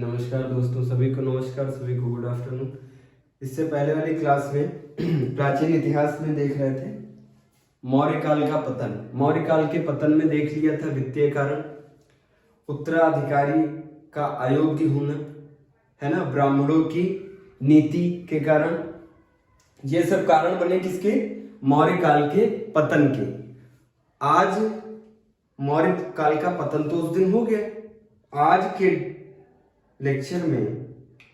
नमस्कार दोस्तों, सभी को नमस्कार, सभी को गुड आफ्टरनून। इससे पहले वाली क्लास में प्राचीन इतिहास में देख रहे थे मौर्य काल का पतन। मौर्य काल के पतन में देख लिया था वित्तीय कारण, उत्तराधिकारी का अयोग्य होना, है ना, ब्राह्मणों की नीति के कारण। ये सब कारण बने किसके? मौर्य काल के पतन के। आज मौर्य काल का पतन तो उस दिन हो गया। आज के लेक्चर में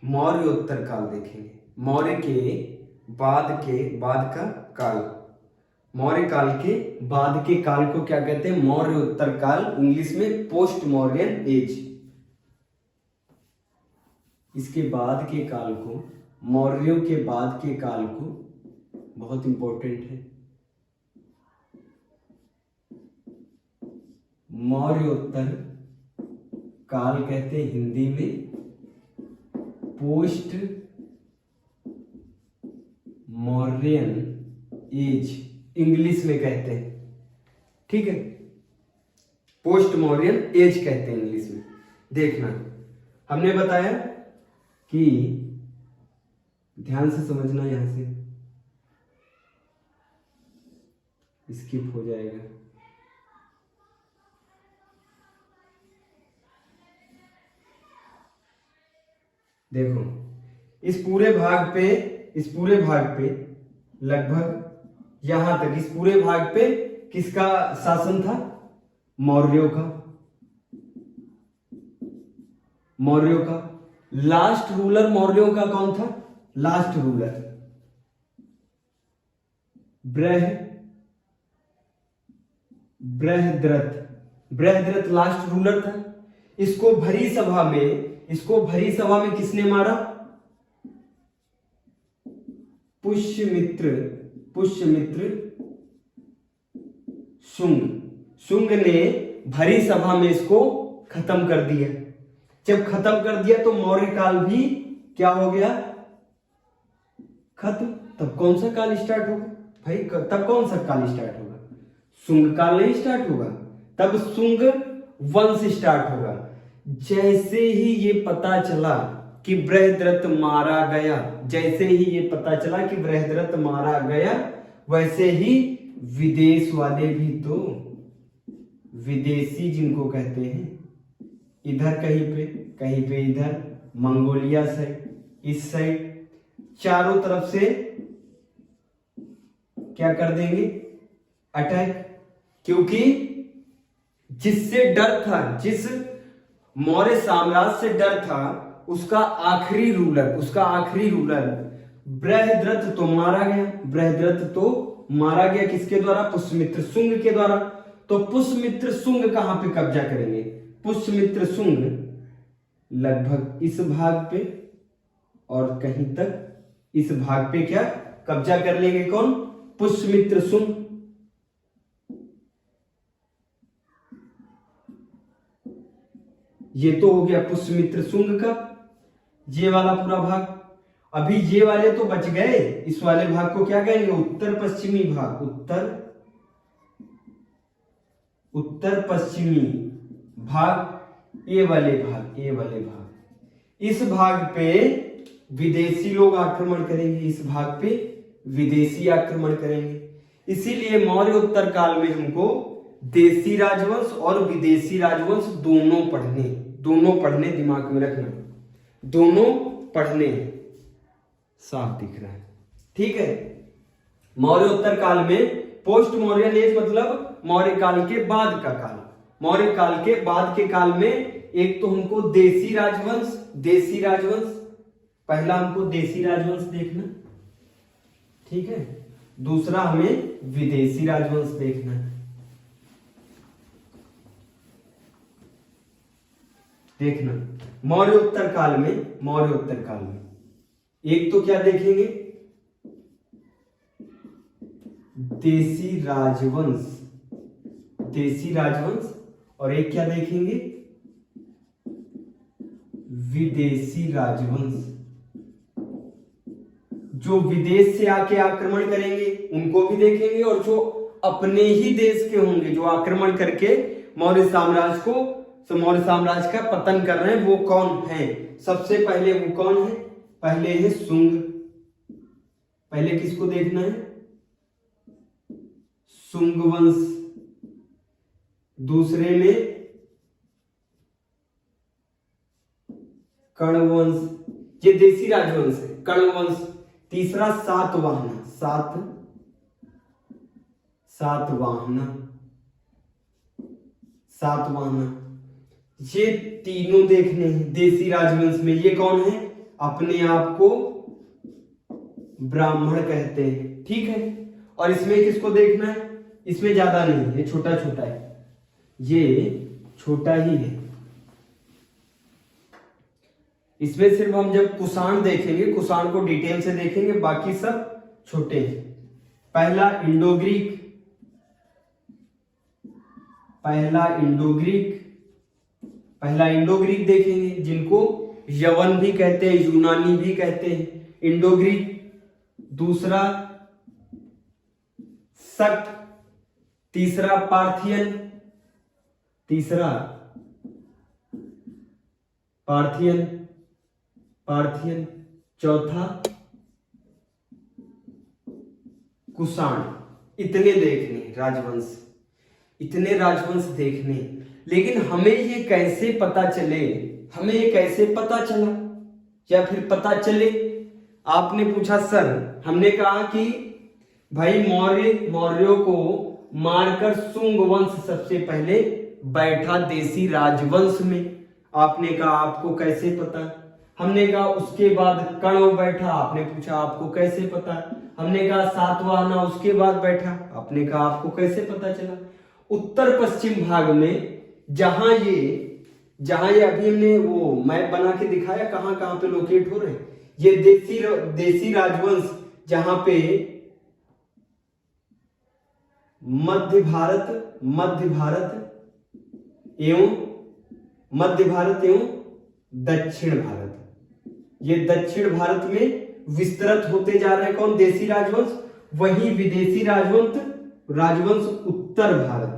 मौर्य उत्तर काल देखेंगे। मौर्य के बाद का काल, मौर्य काल के बाद के काल को क्या कहते हैं? मौर्य उत्तर काल, इंग्लिश में पोस्ट मौर्यन एज। इसके बाद के काल को, मौर्यों के बाद के काल को, बहुत इंपॉर्टेंट है, मौर्य उत्तर काल कहते हैं हिंदी में पोस्ट मौर्यन एज, इंग्लिश में कहते हैं, ठीक है, पोस्ट मौर्यन एज कहते हैं इंग्लिश में। देखना, हमने बताया कि ध्यान से समझना, यहां से स्किप हो जाएगा। देखो, इस पूरे भाग पे लगभग यहां तक, इस पूरे भाग पे किसका शासन था? मौर्यों का। लास्ट रूलर मौर्यों का कौन था? Last ruler Brihadratha last ruler था। इसको भरी सभा में किसने मारा? पुष्यमित्र शुंग ने भरी सभा में इसको खत्म कर दिया। जब खत्म कर दिया तो मौर्य काल भी क्या हो गया? खत्म। तब कौन सा काल स्टार्ट होगा भाई? तब कौन सा काल स्टार्ट होगा? शुंग काल नहीं स्टार्ट होगा, तब शुंग वंश स्टार्ट होगा। जैसे ही ये पता चला कि बृहद्रथ मारा गया, वैसे ही विदेश वाले भी तो, विदेशी जिनको कहते हैं, इधर कहीं पे इधर मंगोलिया साइड, इस साइड, चारों तरफ से क्या कर देंगे? अटैक। क्योंकि जिससे डर था, जिस मौर्य साम्राज्य से डर था, उसका आखिरी रूलर बृहद्रथ तो मारा गया। किसके द्वारा? पुष्यमित्र शुंग के द्वारा। तो पुष्यमित्र शुंग कहां पे कब्जा करेंगे? पुष्यमित्र शुंग लगभग इस भाग पे और कहीं तक इस भाग पे क्या कब्जा कर लेंगे? कौन? पुष्यमित्र शुंग। ये तो हो गया पुष्यमित्र शुंग का ये वाला पूरा भाग। अभी ये वाले तो बच गए, इस वाले भाग को क्या कहेंगे? उत्तर पश्चिमी भाग, उत्तर पश्चिमी भाग, ये वाले भाग। इस भाग पे विदेशी लोग आक्रमण करेंगे, इस भाग पे विदेशी आक्रमण करेंगे। इसीलिए मौर्य उत्तर काल में हमको देसी राजवंश और विदेशी राजवंश दोनों पढ़ने, दिमाग में रखना, दोनों पढ़ने। साफ दिख रहा है, ठीक है। मौर्य उत्तर काल में पोस्ट मौर्यन एज मतलब मौर्य काल के बाद का काल। मौर्य काल के बाद के काल में एक तो हमको देसी राजवंश, पहला हमको देसी राजवंश देखना, ठीक है। दूसरा हमें विदेशी राजवंश देखना है। देखना, मौर्य उत्तर काल में एक तो क्या देखेंगे? देसी राजवंश, और एक क्या देखेंगे? विदेशी राजवंश। जो विदेश से आके आक्रमण करेंगे उनको भी देखेंगे, और जो अपने ही देश के होंगे, जो आक्रमण करके मौर्य साम्राज्य को मौर्य साम्राज्य का पतन कर रहे हैं वो कौन है? सबसे पहले वो कौन है? पहले है शुंग। पहले किसको देखना है? शुंग वंश। दूसरे में कर्ण वंश, ये देसी राजवंश है, कर्ण वंश। तीसरा सातवाहन, सातवाहन। ये तीनों देखने हैं देसी राजवंश में। ये कौन है? अपने आप को ब्राह्मण कहते हैं, ठीक है। और इसमें किसको देखना है? इसमें ज्यादा नहीं है, ये छोटा छोटा है, ये छोटा ही है। इसमें सिर्फ हम जब कुषाण देखेंगे, कुषाण को डिटेल से देखेंगे, बाकी सब छोटे हैं। पहला इंडो ग्रीक देखेंगे, जिनको यवन भी कहते हैं, यूनानी भी कहते हैं, इंडो ग्रीक। दूसरा शक, तीसरा पार्थियन, चौथा कुषाण। इतने देखने राजवंश, इतने राजवंश देखने। लेकिन हमें ये कैसे पता चले, हमें ये कैसे पता चला या फिर पता चले? आपने पूछा सर, हमने कहा कि भाई मौर्यों को मारकर शुंग वंश सबसे पहले बैठा देसी राजवंश में। आपने कहा आपको कैसे पता? हमने कहा उसके बाद कर्ण बैठा। आपने पूछा आपको कैसे पता? हमने कहा सातवाहना उसके बाद बैठा। आपने कहा आपको कैसे पता चला? उत्तर पश्चिम भाग में जहां ये अभी हमने वो मैप बना के दिखाया कहां कहां पे लोकेट हो रहे हैं, ये देसी राजवंश जहां पे मध्य भारत एवं दक्षिण भारत, ये दक्षिण भारत में विस्तृत होते जा रहे हैं। कौन? देसी राजवंश। वही विदेशी राजवंश उत्तर भारत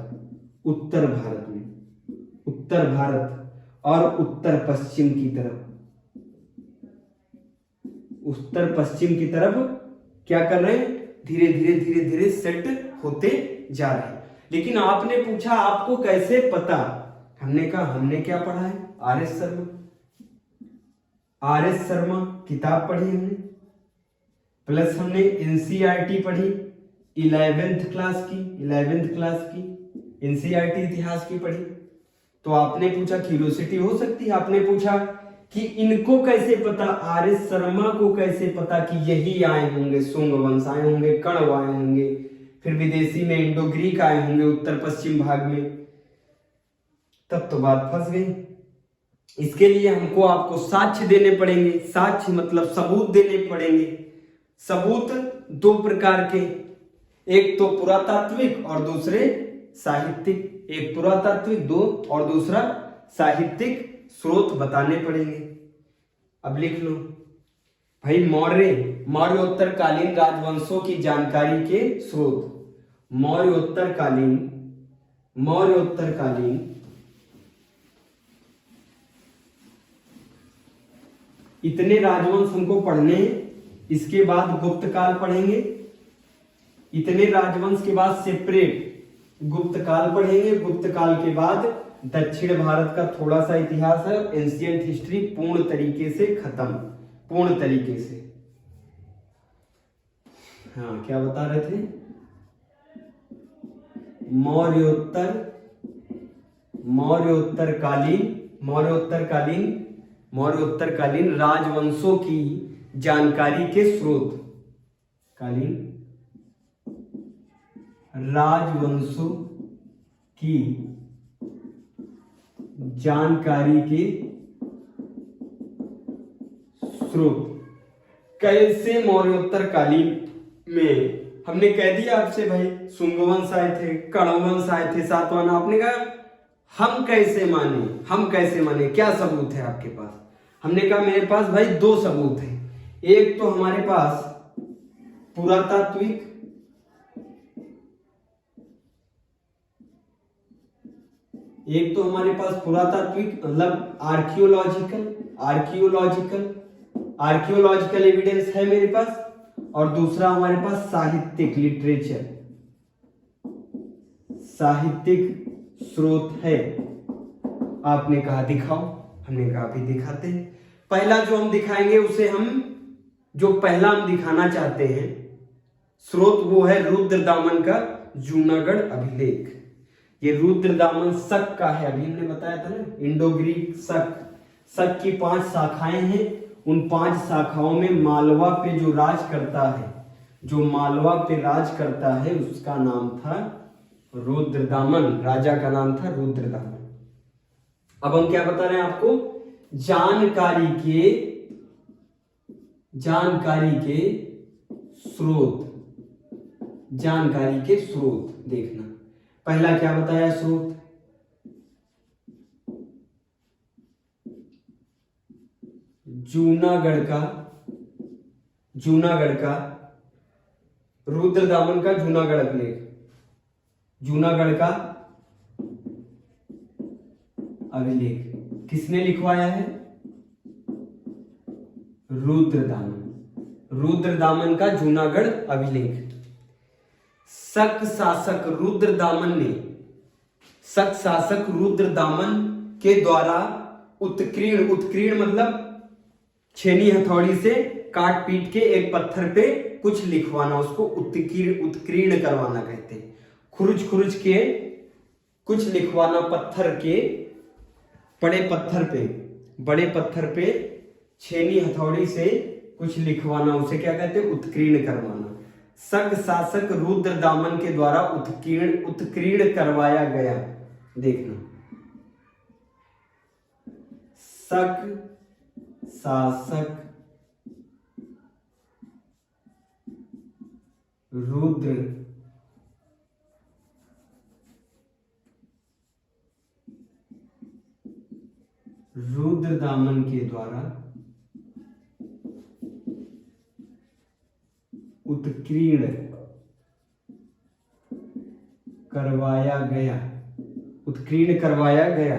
और उत्तर पश्चिम की तरफ क्या कर रहे हैं? धीरे धीरे सेट होते जा रहे हैं। लेकिन आपने पूछा आपको कैसे पता? हमने कहा हमने क्या पढ़ा है? आर एस शर्मा किताब पढ़ी हमने, प्लस हमने एनसीईआरटी पढ़ी 11th क्लास की एनसीईआरटी इतिहास की पढ़ी। तो आपने पूछा, क्यूरियोसिटी हो सकती है, आपने पूछा कि इनको कैसे पता, आर एस शर्मा को कैसे पता कि यही आए होंगे, शुंग वंश आए होंगे, कण्व आए होंगे, फिर विदेशी में इंडो ग्रीक आए होंगे उत्तर पश्चिम भाग में। तब तो बात फंस गई। इसके लिए हमको आपको साक्ष्य देने पड़ेंगे। साक्ष्य मतलब सबूत देने पड़ेंगे। सबूत दो प्रकार के, एक तो पुरातात्विक और दूसरे साहित्यिक। एक पुरातात्विक दो और दूसरा साहित्यिक स्रोत बताने पड़ेंगे। अब लिख लो भाई, मौर्योत्तरकालीन राजवंशों की जानकारी के स्रोत। मौर्योत्तरकालीन इतने राजवंश हमको पढ़ने। इसके बाद गुप्त काल पढ़ेंगे। इतने राजवंश के बाद सेपरेट गुप्त काल पढ़ेंगे। गुप्त काल के बाद दक्षिण भारत का थोड़ा सा इतिहास है। एंशिएंट हिस्ट्री पूर्ण तरीके से खत्म, पूर्ण तरीके से। हाँ, क्या बता रहे थे? मौर्योत्तरकालीन राजवंशों की जानकारी के स्रोत। राजवंशों की जानकारी के स्रोत। कैसे? मौर्योत्तरकालीन में हमने कह दिया आपसे भाई, शुंग वंश आए थे, कण्व वंश आए थे, सातवाहन। आपने कहा हम कैसे माने, क्या सबूत है आपके पास? हमने कहा मेरे पास भाई दो सबूत हैं। एक तो हमारे पास पुरातात्विक, एक तो हमारे पास पुरातात्विक मतलब आर्कियोलॉजिकल एविडेंस है मेरे पास, और दूसरा हमारे पास साहित्यिक लिटरेचर, साहित्यिक स्रोत है। आपने कहा दिखाओ, हमने कहा अभी दिखाते हैं। पहला जो हम दिखाएंगे उसे जो पहला हम दिखाना चाहते हैं स्रोत, वो है रुद्रदामन का जूनागढ़ अभिलेख। ये रुद्रदामन शक का है, अभी हमने बताया था ना, इंडो ग्रीक शक की 5 शाखाएं हैं। उन 5 शाखाओं में मालवा पे जो राज करता है उसका नाम था रुद्रदामन, राजा का नाम था रुद्रदामन। अब हम क्या बता रहे हैं आपको, जानकारी के स्रोत देखना। पहला क्या बताया स्रोत, जूनागढ़ का रुद्रदामन का जूनागढ़ अभिलेख, किसने लिखवाया है, रुद्रदामन का जूनागढ़ अभिलेख। शक शासक रुद्रदामन के द्वारा उत्कीर्ण मतलब छेनी हथौड़ी से काट पीट के एक पत्थर पे कुछ लिखवाना, उसको उत्कीर्ण करवाना कहते हैं। खुरुच के कुछ लिखवाना, बड़े पत्थर पे छेनी हथौड़ी से कुछ लिखवाना, उसे क्या कहते हैं, उत्कीर्ण करवाना। शक शासक रुद्रदामन के द्वारा उत्कीर्ण करवाया गया। देखना, शक शासक रुद्रदामन के द्वारा उत्कीर्ण करवाया गया।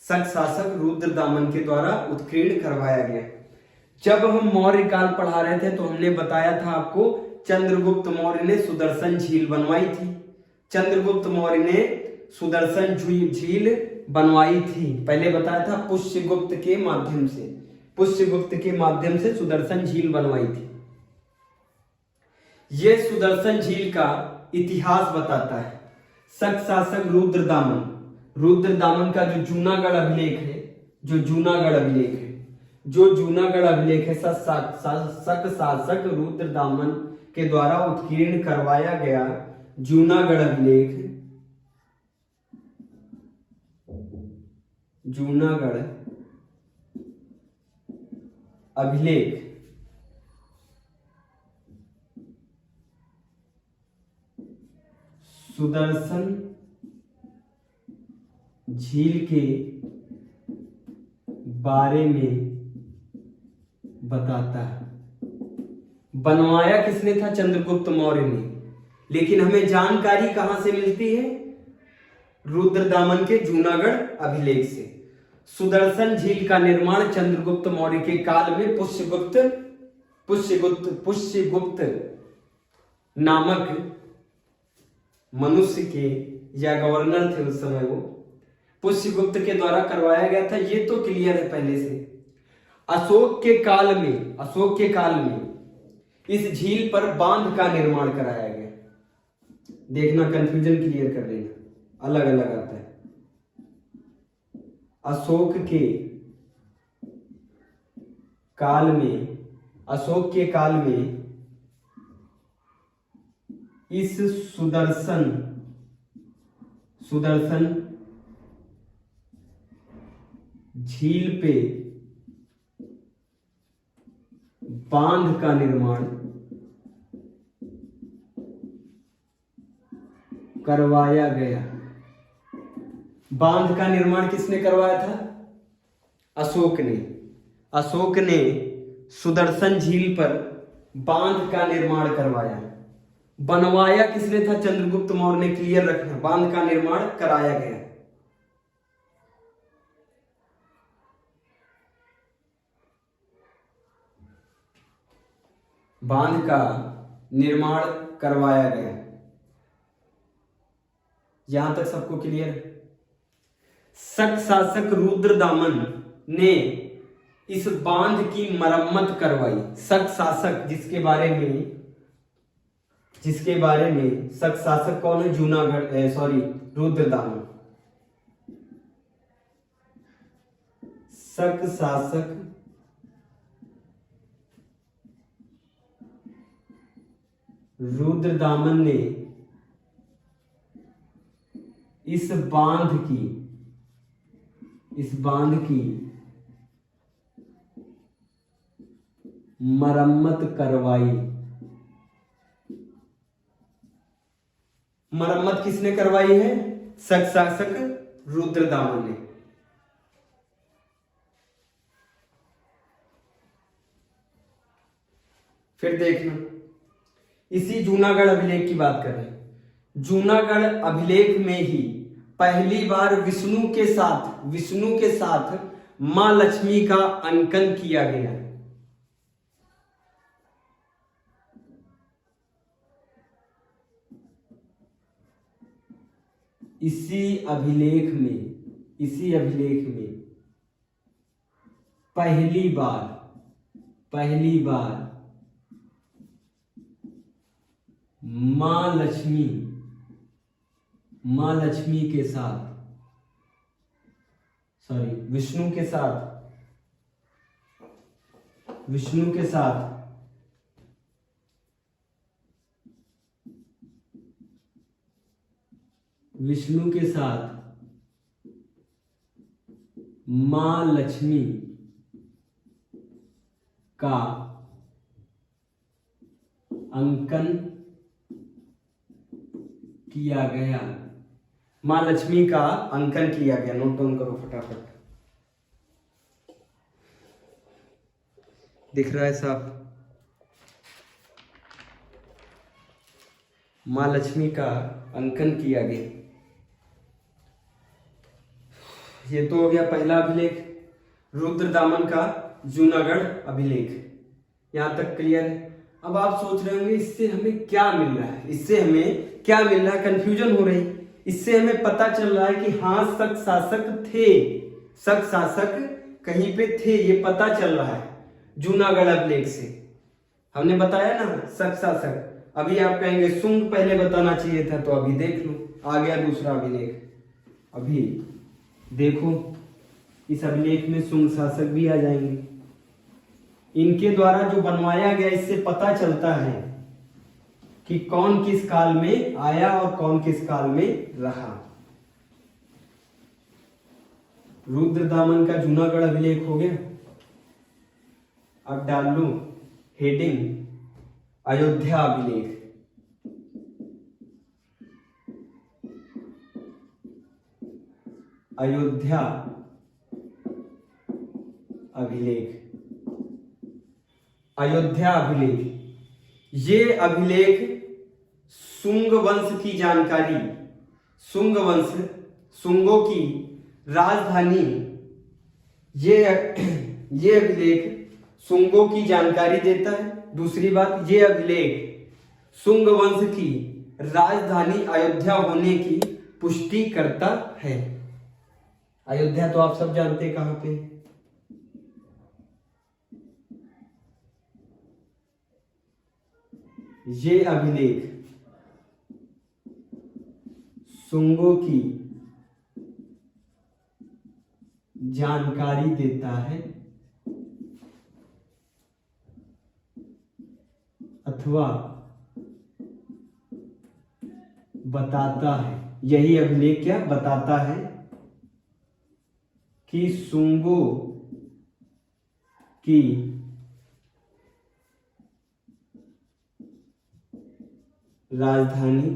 शक शासक रुद्रदामन के द्वारा उत्कीर्ण करवाया गया। जब हम मौर्य काल पढ़ा रहे थे तो हमने बताया था आपको, चंद्रगुप्त मौर्य ने सुदर्शन झील बनवाई थी। पहले बताया था पुष्यगुप्त के माध्यम से सुदर्शन झील बनवाई थी। ये सुदर्शन झील का इतिहास बताता है। शक शासक रुद्रदामन का जो जूनागढ़ अभिलेख है, शक शासक रुद्रदामन के द्वारा उत्कीर्ण करवाया गया जूनागढ़ अभिलेख सुदर्शन झील के बारे में बताता है। बनवाया किसने था, चंद्रगुप्त मौर्य ने, लेकिन हमें जानकारी कहां से मिलती है, रुद्रदामन के जूनागढ़ अभिलेख से। सुदर्शन झील का निर्माण चंद्रगुप्त मौर्य के काल में पुष्यगुप्त नामक मनुष्य के या गवर्नर थे उस समय, वो पुष्यगुप्त के द्वारा करवाया गया था। ये तो क्लियर है पहले से। अशोक के काल में इस झील पर बांध का निर्माण कराया गया। देखना, कंफ्यूजन क्लियर कर लेना, अलग अलग आता है। अशोक के काल में इस सुदर्शन झील पे बांध का निर्माण करवाया गया। बांध का निर्माण किसने करवाया था, अशोक ने सुदर्शन झील पर बांध का निर्माण करवाया। बनवाया किसने था, चंद्रगुप्त मौर्य ने। क्लियर रखना, बांध का निर्माण कराया गया। बांध का निर्माण करवाया गया। यहां तक सबको क्लियर? शक शासक रुद्रदामन ने इस बांध की मरम्मत करवाई। शक शासक जिसके बारे में शक शासक कौन है? जूनागढ़ सॉरी रुद्रदामन। शक शासक रुद्रदामन ने इस बांध की मरम्मत करवाई। मरम्मत किसने करवाई है? शक शासक रुद्रदामन ने। फिर देखना, इसी जूनागढ़ अभिलेख की बात कर रहे हैं। जूनागढ़ अभिलेख में ही पहली बार विष्णु के साथ मां लक्ष्मी का अंकन किया गया। इसी अभिलेख में पहली बार मां लक्ष्मी के साथ विष्णु के साथ मां लक्ष्मी का अंकन किया गया। मां लक्ष्मी का अंकन किया गया। नोट डाउन करो फटाफट। दिख रहा है साहब? मां लक्ष्मी का अंकन किया गया। ये तो हो गया पहला अभिलेख, रुद्रदामन का जूनागढ़ अभिलेख। यहां तक क्लियर है? अब आप सोच रहे होंगे इससे हमें क्या मिल रहा है? कंफ्यूजन हो रही। इससे हमें पता चल रहा है कि हाँ शक शासक कहीं पे थे, ये पता चल रहा है जूनागढ़ अभिलेख से। हमने बताया ना शक शासक। अभी आप कहेंगे शुंग पहले बताना चाहिए था, तो अभी देख लो, आ गया दूसरा अभिलेख। अभी देखो इस अभिलेख में शुंग शासक भी आ जाएंगे। इनके द्वारा जो बनवाया गया, इससे पता चलता है कि कौन किस काल में आया और कौन किस काल में रहा। रुद्रदामन का जूनागढ़ अभिलेख हो गया। अब डाल लो हेडिंग अयोध्या अभिलेख। अयोध्या अभिलेख। अयोध्या अभिलेख, ये अभिलेख शुंग वंश की जानकारी, शुंगों की राजधानी, ये अभिलेख शुंगों की जानकारी देता है। दूसरी बात, ये अभिलेख शुंग वंश की राजधानी अयोध्या होने की पुष्टि करता है। अयोध्या तो आप सब जानते हैं कहां पे। ये अभिलेख शुंगों की जानकारी देता है अथवा बताता है। यही अभिलेख क्या बताता है कि शुंगों की राजधानी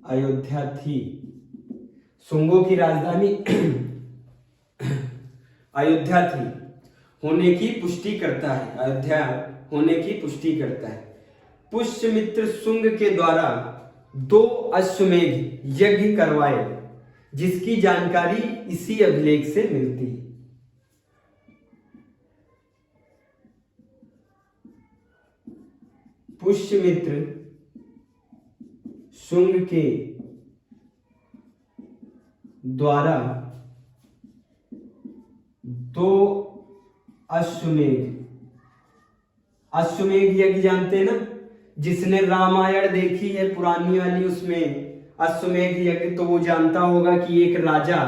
अयोध्या थी। शुंगों की राजधानी अयोध्या थी होने की पुष्टि करता है। अयोध्या होने की पुष्टि करता है। पुष्यमित्र शुंग के द्वारा 2 अश्वमेध यज्ञ करवाए, जिसकी जानकारी इसी अभिलेख से मिलती है। पुष्यमित्र शुंग के द्वारा दो अश्वमेध यज्ञ जानते हैं ना, जिसने रामायण देखी है पुरानी वाली, उसमें अश्वमेध यज्ञ तो वो जानता होगा कि एक राजा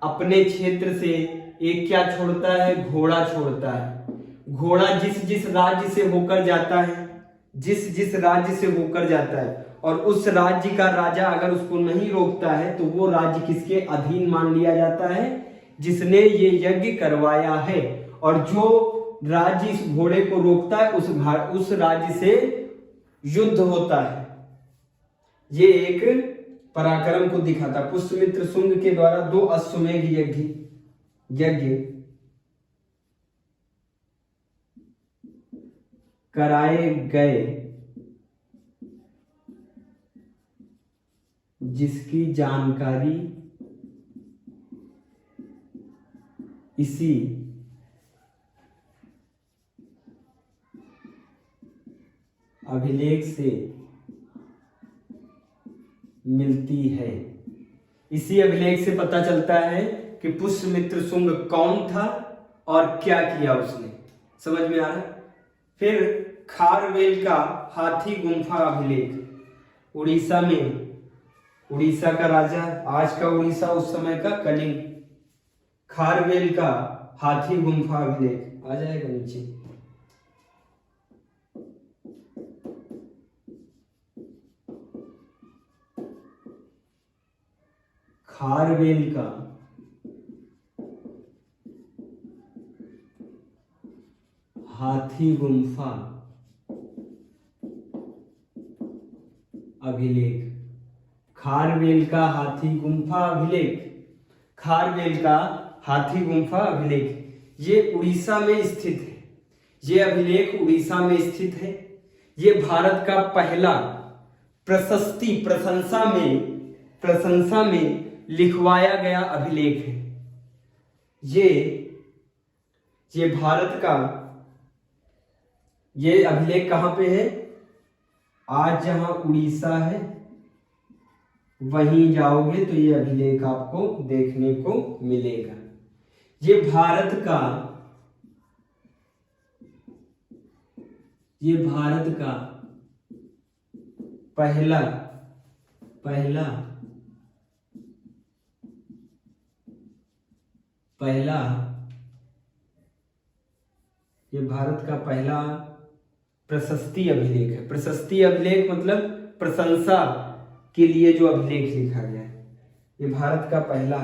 अपने क्षेत्र से एक क्या छोड़ता है, घोड़ा छोड़ता है। घोड़ा जिस राज्य से होकर जाता है, जिस राज्य से होकर जाता है, और उस राज्य का राजा अगर उसको नहीं रोकता है तो वो राज्य किसके अधीन मान लिया जाता है, जिसने ये यज्ञ करवाया है। और जो राज्य इस घोड़े को रोकता है उस राज्य से युद्ध होता है। ये एक पराक्रम को दिखाता। पुष्यमित्र शुंग के द्वारा दो अश्वमेध यज्ञ कराए गए, जिसकी जानकारी इसी अभिलेख से मिलती है। इसी अभिलेख से पता चलता है कि पुष्यमित्र शुंग कौन था और क्या किया उसने। समझ में आ रहा है। फिर खारवेल का हाथी गुंफा अभिलेख, उड़ीसा का राजा, आज का उड़ीसा उस समय का कलिंग। खारवेल का हाथी गुंफा अभिलेख आ जाएगा नीचे। खारवेल का हाथी गुंफा अभिलेख, खारवेल का हाथी गुंफा अभिलेख, खारवेल का हाथी गुंफा अभिलेख, ये उड़ीसा में स्थित है। ये अभिलेख उड़ीसा में स्थित है। ये भारत का पहला प्रशंसा में लिखवाया गया अभिलेख है। ये भारत का, ये अभिलेख कहां पे है? आज जहां उड़ीसा है वहीं जाओगे तो ये अभिलेख आपको देखने को मिलेगा। ये भारत का पहला ये भारत का पहला प्रशस्ति अभिलेख है। प्रशस्ति अभिलेख मतलब प्रशंसा के लिए जो अभिलेख लिखा गया है, ये भारत का पहला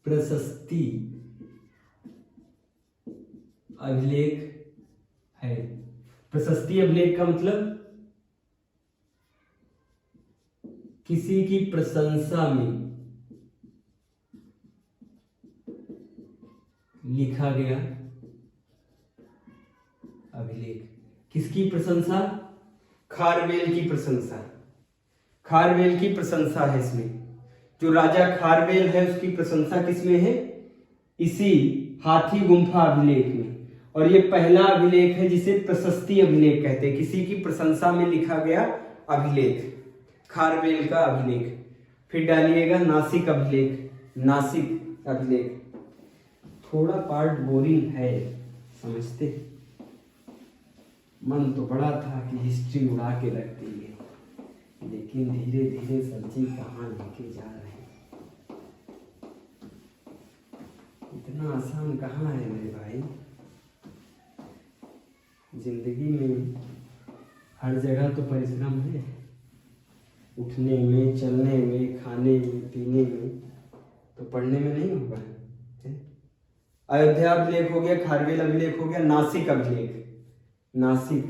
प्रशस्ति अभिलेख है। प्रशस्ति अभिलेख का मतलब किसी की प्रशंसा में लिखा गया अभिलेख। किसकी प्रशंसा? खारवेल की प्रशंसा। खारवेल की प्रशंसा है इसमें। जो राजा खारवेल है उसकी प्रशंसा किसमें है? इसी हाथी गुंफा अभिलेख में। और ये पहला अभिलेख है जिसे प्रशस्ति अभिलेख कहते हैं। किसी की प्रशंसा में लिखा गया अभिलेख, खारवेल का अभिलेख। फिर डालिएगा नासिक अभिलेख, नासिक अभिलेख। थोड़ा पार्ट बोरिंग है, समझते? मन तो बड़ा था कि हिस्ट्री उड़ा के रख देंगे, लेकिन धीरे धीरे सब्जी कहाँ लेके जा रहे हैं। इतना आसान कहाँ है मेरे भाई। जिंदगी में हर जगह तो परिश्रम है, उठने में, चलने में, खाने में, पीने में, तो पढ़ने में नहीं होगा। अयोध्या अभिलेख हो गया, खारवेल अभिलेख हो गया, नासिक अभिलेख। नासिक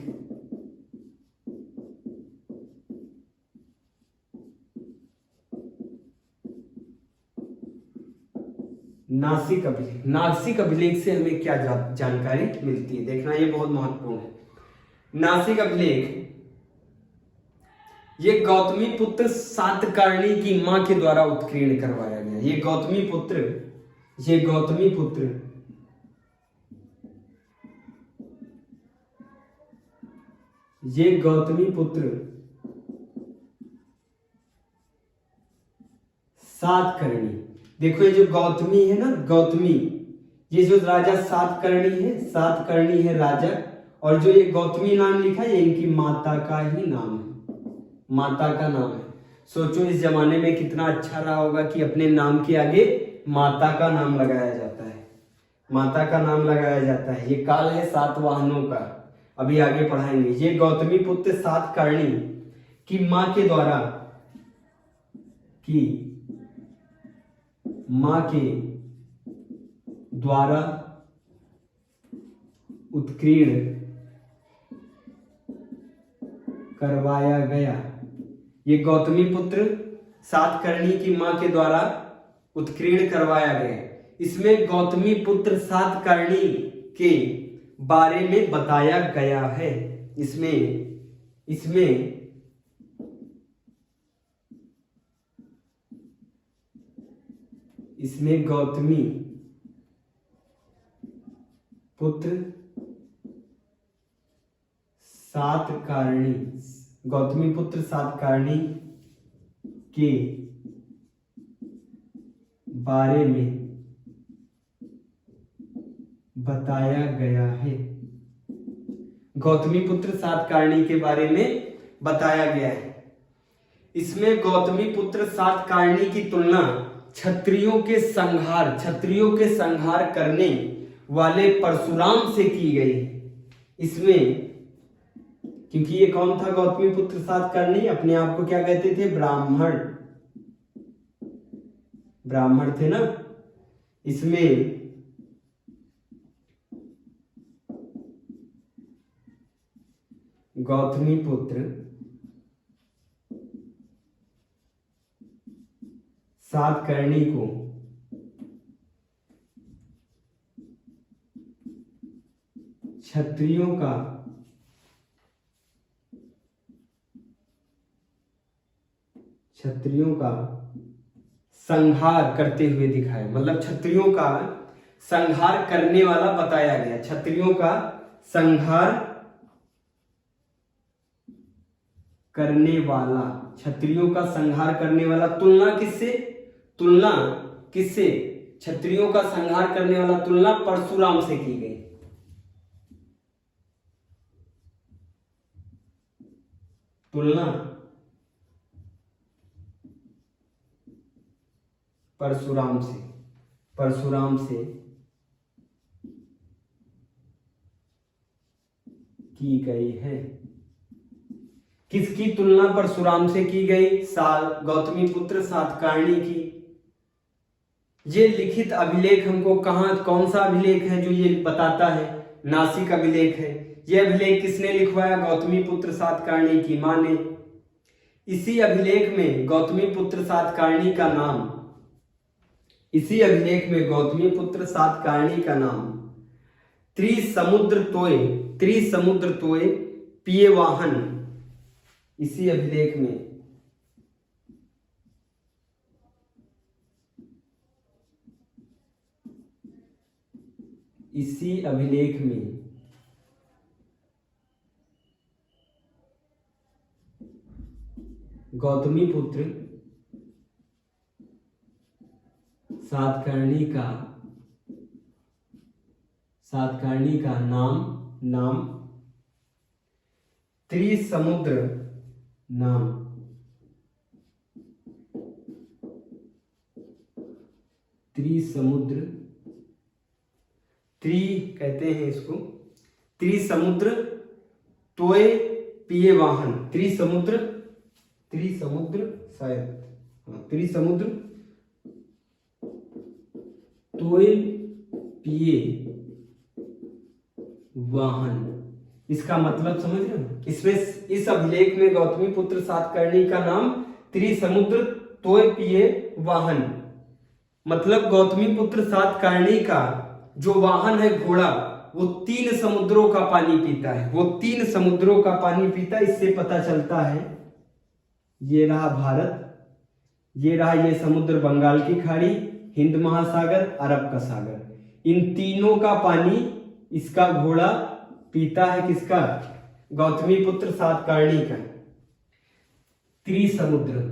अभिलेख से हमें क्या जानकारी मिलती है, देखना ये बहुत महत्वपूर्ण है। नासिक अभिलेख ये गौतमी पुत्र सातकर्णी की मां के द्वारा उत्कीर्ण करवाया गया। ये गौतमी पुत्र सातकर्णी। देखो ये जो गौतमी है ना, गौतमी, ये जो राजा सातकर्णी है राजा, और जो ये गौतमी नाम लिखा है ये इनकी माता का ही नाम है, माता का नाम है। सोचो इस जमाने में कितना अच्छा रहा होगा कि अपने नाम के आगे माता का नाम लगाया जाता है, माता का नाम लगाया जाता है। ये काल है सातवाहनों का, अभी आगे पढ़ाएंगे। ये गौतमी पुत्र सातकर्णी की मां के द्वारा उत्कीर्ण करवाया गया। ये गौतमी पुत्र सातकर्णी की मां के द्वारा उत्कीर्ण करवाया गया। इसमें गौतमी पुत्र सातकर्णी के बारे में बताया गया है। इसमें गौतमी पुत्र सातकर्णी के बारे में बताया गया है। गौतमी पुत्र सातकर्णी के बारे में बताया गया है। इसमें गौतमी पुत्र सातकर्णी की तुलना क्षत्रियों के संहार करने वाले परशुराम से की गई। इसमें क्योंकि ये कौन था गौतमी पुत्र सातकर्णी, अपने आप को क्या कहते थे, ब्राह्मण थे ना। इसमें गौतमी पुत्र सातकर्णी को क्षत्रियों का संहार करते हुए दिखाया, मतलब क्षत्रियों का संहार करने वाला बताया गया। क्षत्रियों का संहार करने वाला तुलना किससे क्षत्रियों का संहार करने वाला तुलना परशुराम से की गई। तुलना परशुराम से की गई है। किसकी तुलना परशुराम से की गई? गौतमी पुत्र सातकर्णी की। ये लिखित अभिलेख हमको कौन सा अभिलेख है जो ये बताता है? नासिक अभिलेख है। ये अभिलेख किसने लिखवाया? गौतमी पुत्र सातकर्णी की मां ने। इसी अभिलेख में गौतमी पुत्र सातकर्णी का नाम त्रिसमुद्र तोय पिए वाहन, इसी अभिलेख में गौतमी पुत्र सातकर्णी का नाम त्रिसमुद्र कहते हैं इसको, त्रिसमुद्र तोय पिए वाहन। त्रिसमुद्र शायद, त्रिसमुद्र तोय पिए वाहन। इसका मतलब समझ रहे हो? इसमें इस अभिलेख में गौतमी पुत्र सातकर्णी का नाम त्रिसमुद्र तोय पिए वाहन, मतलब गौतमी पुत्र सातकर्णी का जो वाहन है घोड़ा, वो 3 समुद्रों का पानी पीता है। इससे पता चलता है ये रहा भारत, ये रहा ये समुद्र, बंगाल की खाड़ी, हिंद महासागर, अरब का सागर। इन तीनों का पानी इसका घोड़ा पीता है, किसका? गौतमी पुत्र सातकर्णी का। त्रिसमुद्र,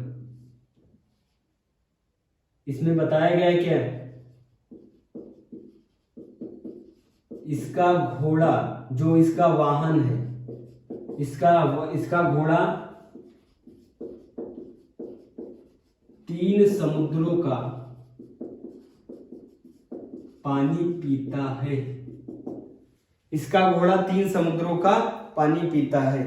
इसमें बताया गया है क्या? इसका घोड़ा, जो इसका वाहन है, इसका घोड़ा 3 समुद्रों का पानी पीता है। इसका घोड़ा 3 समुद्रों का पानी पीता है।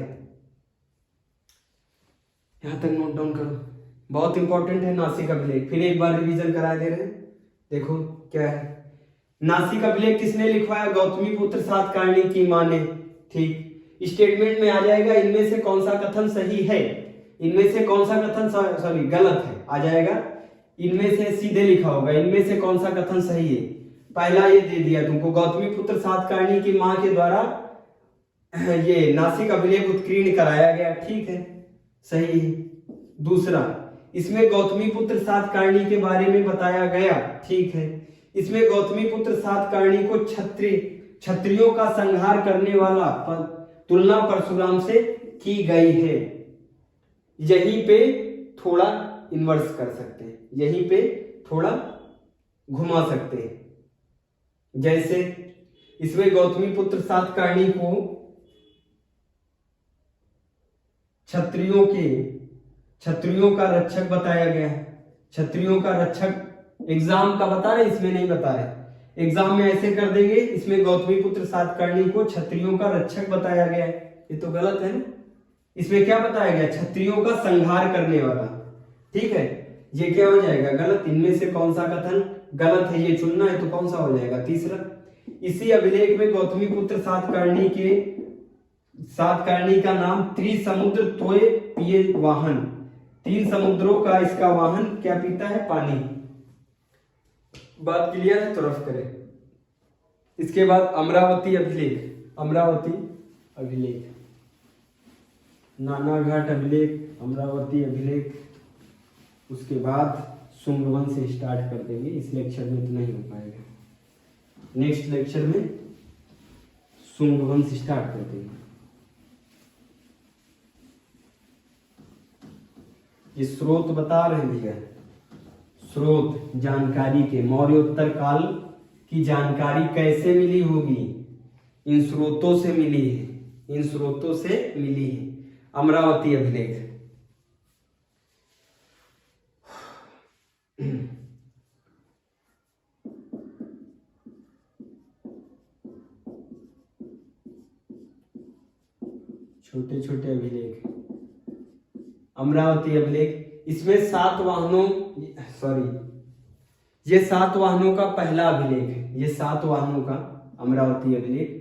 यहां तक नोट डाउन करो, बहुत इंपॉर्टेंट है नासिक अभिलेख। फिर एक बार रिवीजन करा दे रहे हैं, देखो क्या है। नासिक अभिलेख किसने लिखवाया? गौतमी पुत्र सातकर्णी की मां ने। ठीक, स्टेटमेंट में आ जाएगा इनमें से कौन सा कथन सही है, इनमें से कौन सा कथन सॉरी गलत है, आ जाएगा। इनमें से सीधे लिखा होगा, इनमें से कौन सा कथन सही है। पहला ये दे दिया तुमको, गौतमी पुत्र सातकर्णी की मां के द्वारा ये नासिक अभिलेख उत्कीर्ण कराया गया, ठीक है, सही है। दूसरा, इसमें गौतमी पुत्र सातकर्णी के बारे में बताया गया, ठीक है। इसमें गौतमी पुत्र सातकर्णी को क्षत्रियों का संहार करने वाला तुलना परशुराम से की गई है। यहीं पे थोड़ा इन्वर्स कर सकते हैं, यहीं पे थोड़ा घुमा सकते हैं। जैसे इसमें गौतमी पुत्र सातकर्णी को क्षत्रियों का रक्षक बताया गया है। क्षत्रियों का रक्षक एग्जाम का बता रहे, इसमें नहीं बता रहे। एग्जाम में ऐसे कर देंगे, इसमें गौतमी पुत्र सातकर्णी को क्षत्रियों का रक्षक बताया गया है, ये तो गलत है ना। इसमें क्या बताया गया? क्षत्रियों का संहार करने वाला, ठीक है, ये क्या हो जाएगा? गलत। इनमें से कौन सा कथन गलत है ये चुनना है, तो कौन सा हो जाएगा? तीसरा। इसी अभिलेख में गौतमी पुत्र सातकर्णी का नाम त्रिसमुद्र तोय पिए वाहन, 3 समुद्रों का इसका वाहन क्या पीता है? पानी। बात क्लियर है तो रफ करें। इसके बाद अमरावती अभिलेख, अमरावती अभिलेख, नानाघाट अभिलेख, अमरावती अभिलेख। उसके बाद शुंग वंश से स्टार्ट कर देंगे, इस लेक्चर में तो नहीं हो पाएगा, नेक्स्ट लेक्चर में शुंग वंश स्टार्ट कर देंगे। ये स्रोत बता रहे हैं भैया, स्रोत जानकारी के, मौर्योत्तर काल की जानकारी कैसे मिली होगी? इन स्रोतों से मिली है, इन स्रोतों से मिली है। अमरावती अभिलेख, छोटे छोटे अभिलेख, अमरावती अभिलेख। इसमें 7 वाहनों, सॉरी, ये 7 वाहनों का पहला अभिलेख है, ये 7 वाहनों का अमरावती अभिलेख।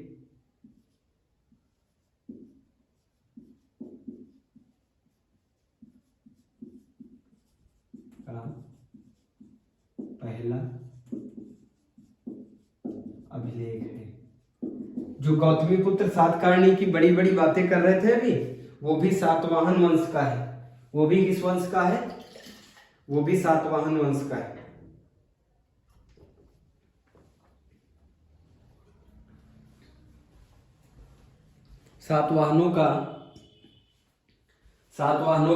पहला अभिलेख है। जो गौतमी पुत्र सातकर्णी की बड़ी बड़ी बातें कर रहे थे अभी, वो भी सातवाहन वंश का है। वो भी किस वंश का है? वो भी सातवाहन वंश का है। सातवाहनों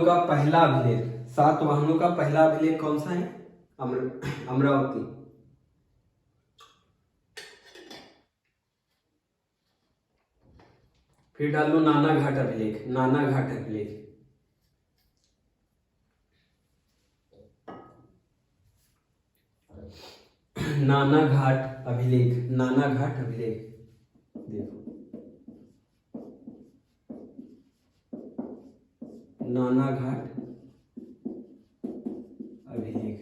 का पहला अभिलेख, 7 वाहनों का पहला अभिलेख कौन सा है? अमरावती। फिर डाल लो नानाघाट अभिलेख, नानाघाट अभिलेख, नानाघाट अभिलेख, नानाघाट अभिलेख। देखो नानाघाट अभिलेख,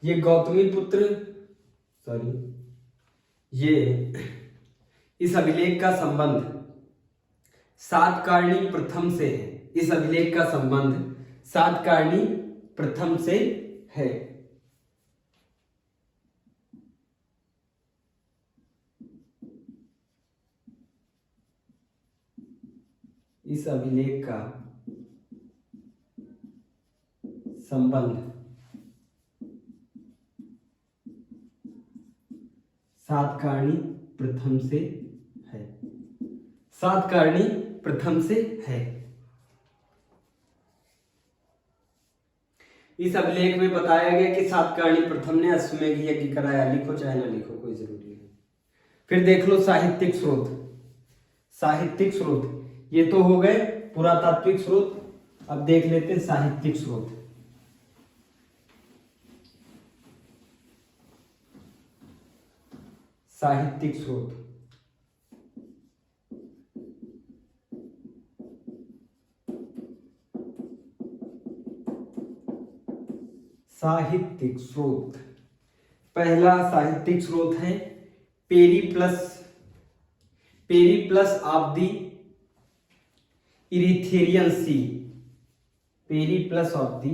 ये गौतमी पुत्र, सॉरी, ये इस अभिलेख का संबंध सातकर्णी प्रथम से है। इस अभिलेख का संबंध सातकर्णी प्रथम से है। इस अभिलेख का संबंध सातकर्णी प्रथम से है, सातकर्णी प्रथम से है। इस अभिलेख में बताया गया कि सातकर्णी प्रथम ने अश्वमेध यज्ञ कराया। लिखो चाहे ना लिखो, कोई जरूरी नहीं। फिर देख लो साहित्यिक स्रोत। साहित्यिक स्रोत ये तो हो गए पुरातात्विक स्रोत, अब देख लेते हैं साहित्यिक स्रोत। साहित्यिक स्रोत साहित्यिक स्रोत, पहला साहित्यिक स्रोत है Periplus of the Erythraean Sea. Periplus of the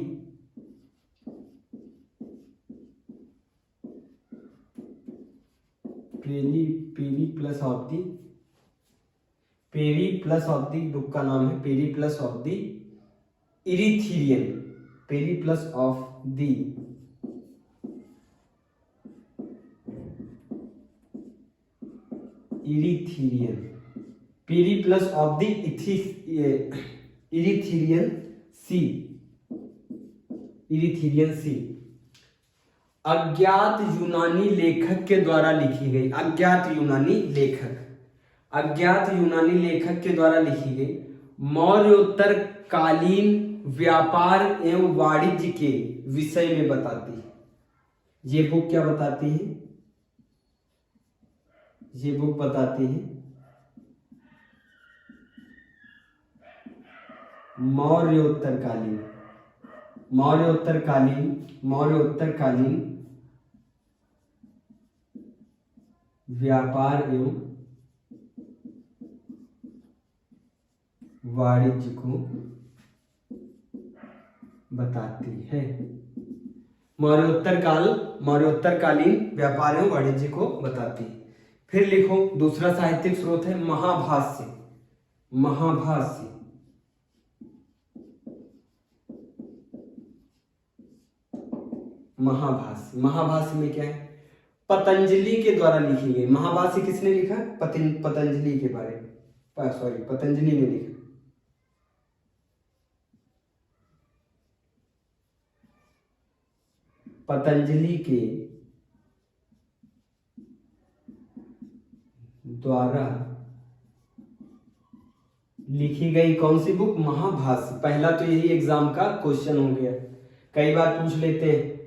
Periplus of the book का नाम है Periplus of the Erythraean. Periplus of the Erythraean, Periplus of the Erythraean Sea. Erythraean Sea अज्ञात यूनानी लेखक के द्वारा लिखी गई। अज्ञात यूनानी लेखक के द्वारा लिखी गई मौर्योत्तर कालीन व्यापार एवं वाणिज्य के विषय में बताती है। ये बुक क्या बताती है? ये बुक बताती है मौर्योत्तरकालीन व्यापार एवं वाणिज्य को बताती है। मौर्योत्तरकालीन व्यापार एवं वाणिज्य को बताती है। फिर लिखो दूसरा साहित्यिक स्रोत है महाभाष्य। महाभाष्य में क्या है? पतंजलि के द्वारा लिखी गई। महाभाष्य किसने लिखा? पतंजलि के बारे में, सॉरी पतंजलि ने लिखा। पतंजलि के द्वारा लिखी गई कौन सी बुक? महाभाष्य। पहला तो यही एग्जाम का क्वेश्चन हो गया, कई बार पूछ लेते हैं,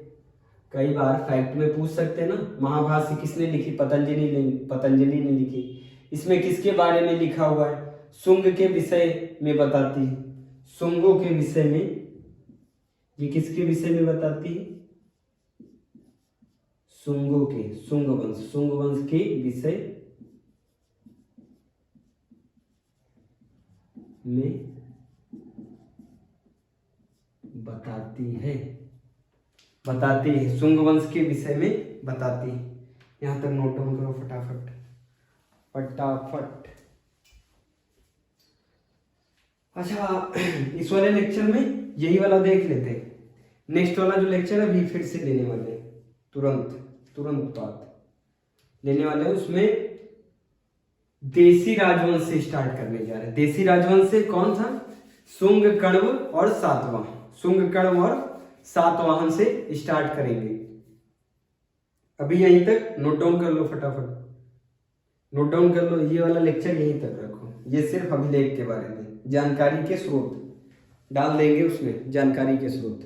कई बार फैक्ट में पूछ सकते हैं ना। महाभाष्य किसने लिखी? पतंजलि ने लिखी। इसमें किसके बारे में लिखा हुआ है? शुंग के विषय में बताती है। शुंगों के विषय में, ये किसके विषय में बताती है? शुंग वंश के विषय में बताती है। शुंग वंश के विषय में बताती है। यहां तक नोट डाउन करो फटाफट। अच्छा, इस वाले लेक्चर में यही वाला देख लेते हैं। नेक्स्ट वाला जो लेक्चर है अभी फिर से लेने वाले हैं, तुरंत बात लेने वाले हैं। उसमें देशी राजवंश से स्टार्ट करने जा रहे हैं। देशी राजवंश से कौन सा? शुंग, कण्व और सातवाहन से स्टार्ट करेंगे। अभी यहीं तक नोट डाउन कर लो फटाफट, नोट डाउन कर लो। ये वाला लेक्चर यहीं तक रखो। ये सिर्फ अभिलेख के बारे में, जानकारी के स्रोत डाल देंगे उसमें, जानकारी के स्रोत।